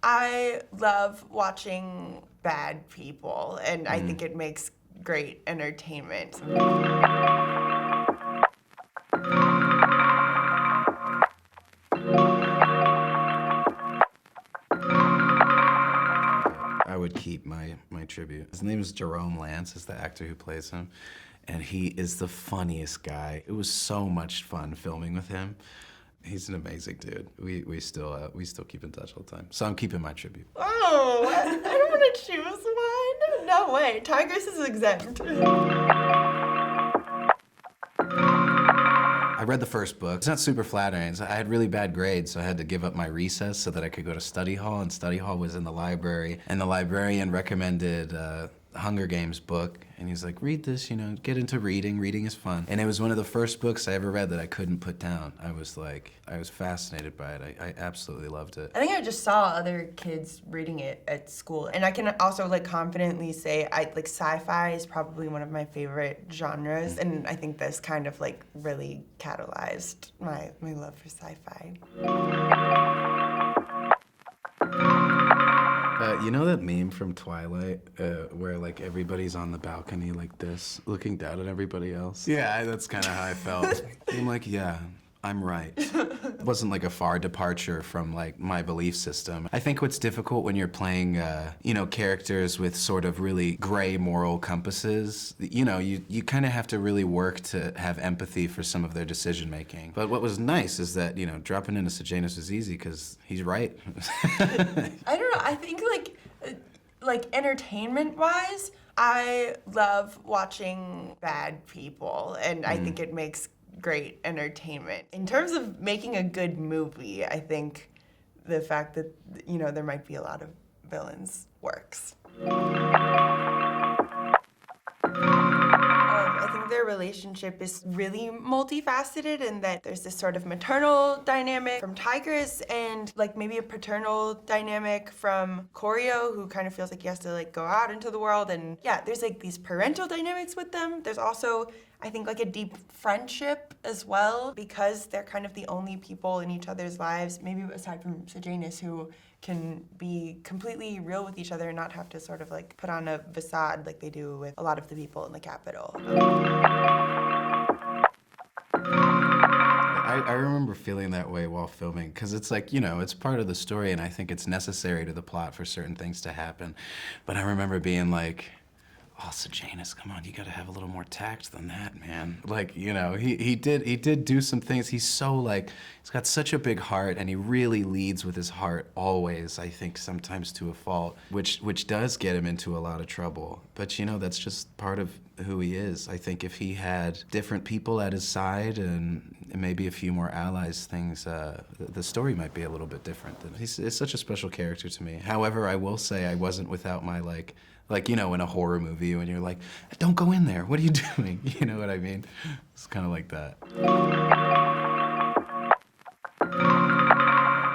I love watching bad people, and I think it makes great entertainment. I would keep my tribute. His name is Jerome Lance, is the actor who plays him, and he is the funniest guy. It was so much fun filming with him. He's an amazing dude. We still keep in touch all the time. So I'm keeping my tribute. Oh, I don't want to choose one. No way. Tigers is exempt. I read the first book. It's not super flattering. I had really bad grades, so I had to give up my recess so that I could go to study hall, and study hall was in the library. And the librarian recommended Hunger Games book, and he's like, read this, you know, get into reading. Reading is fun. And it was one of the first books I ever read that I couldn't put down. I was fascinated by it. I absolutely loved it. I think I just saw other kids reading it at school, and I can also confidently say sci-fi is probably one of my favorite genres, and I think this kind of really catalyzed my love for sci-fi. You know that meme from Twilight where everybody's on the balcony like this, looking down at everybody else? Yeah, that's kind of how I felt. I'm like, yeah, I'm right. It wasn't a far departure from my belief system. I think what's difficult when you're playing, characters with sort of really gray moral compasses, you kind of have to really work to have empathy for some of their decision making. But what was nice is that, dropping into Sejanus was easy because he's right. I don't know, I think entertainment-wise, I love watching bad people, and I think it makes great entertainment. In terms of making a good movie, I think the fact that, there might be a lot of villains works. I think their relationship is really multifaceted in that there's this sort of maternal dynamic from Tigris and maybe a paternal dynamic from Choreo, who kind of feels like he has to go out into the world. And yeah, there's these parental dynamics with them. There's also, I think, a deep friendship as well, because they're kind of the only people in each other's lives, maybe aside from Sejanus, who can be completely real with each other and not have to sort of put on a facade like they do with a lot of the people in the capital. I remember feeling that way while filming, because it's it's part of the story, and I think it's necessary to the plot for certain things to happen. But I remember being oh, Sejanus, come on, you gotta have a little more tact than that, man. He did do some things. He's so he's got such a big heart, and he really leads with his heart always, I think sometimes to a fault, which does get him into a lot of trouble. But that's just part of who he is. I think if he had different people at his side and maybe a few more allies, the story might be a little bit different. He's such a special character to me. However, I will say I wasn't without my in a horror movie when you're don't go in there, what are you doing? You know what I mean? It's kind of like that.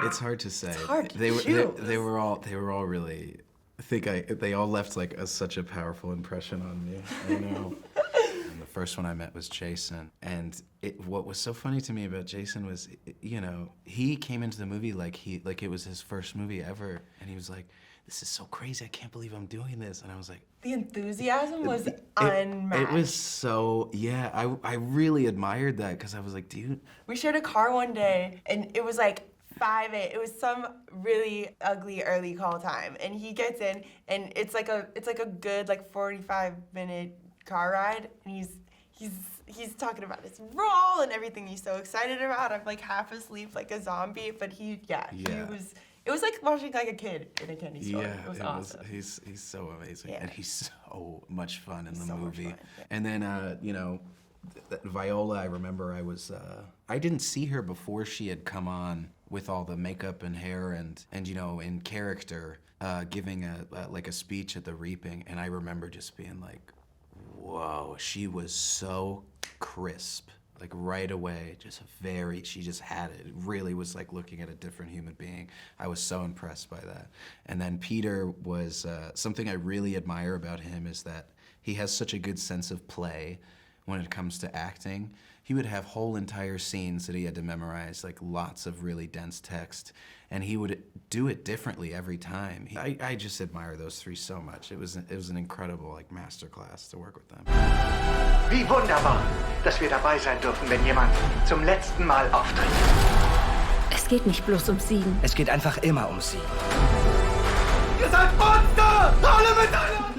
It's hard to say. It's hard to they were all really, they all left such a powerful impression on me. I know. And the first one I met was Jason, and what was so funny to me about Jason was, he came into the movie it was his first movie ever, and he was like, this is so crazy, I can't believe I'm doing this. And I was like... The enthusiasm was unmatched. It was so, yeah, I really admired that, because I was like, dude... We shared a car one day, and it was 5 a.m. It was some really ugly early call time, and he gets in, and it's a good 45-minute car ride, and he's talking about his role and everything he's so excited about. I'm half asleep like a zombie, but he was... It was like watching a kid in a candy store. Yeah, it was awesome. He's so amazing, yeah. And he's so much fun in the so movie. Much fun, yeah. And then Viola, I remember I didn't see her before she had come on with all the makeup and hair and in character, giving a speech at the reaping, and I remember just being whoa, she was so crisp. Right away, she just had it. It really was looking at a different human being. I was so impressed by that. And then Peter was, something I really admire about him is that he has such a good sense of play when it comes to acting. He would have whole entire scenes that he had to memorize, lots of really dense text. and he would do it differently every time. I just admire those three so much. It was an incredible like masterclass to work with them. Wie wunderbar, dass wir dabei sein dürfen, wenn jemand zum letzten Mal auftritt. Es geht nicht bloß ums Siegen. Es geht einfach immer ums Siegen. Ihr seid Monster! Alle miteinander!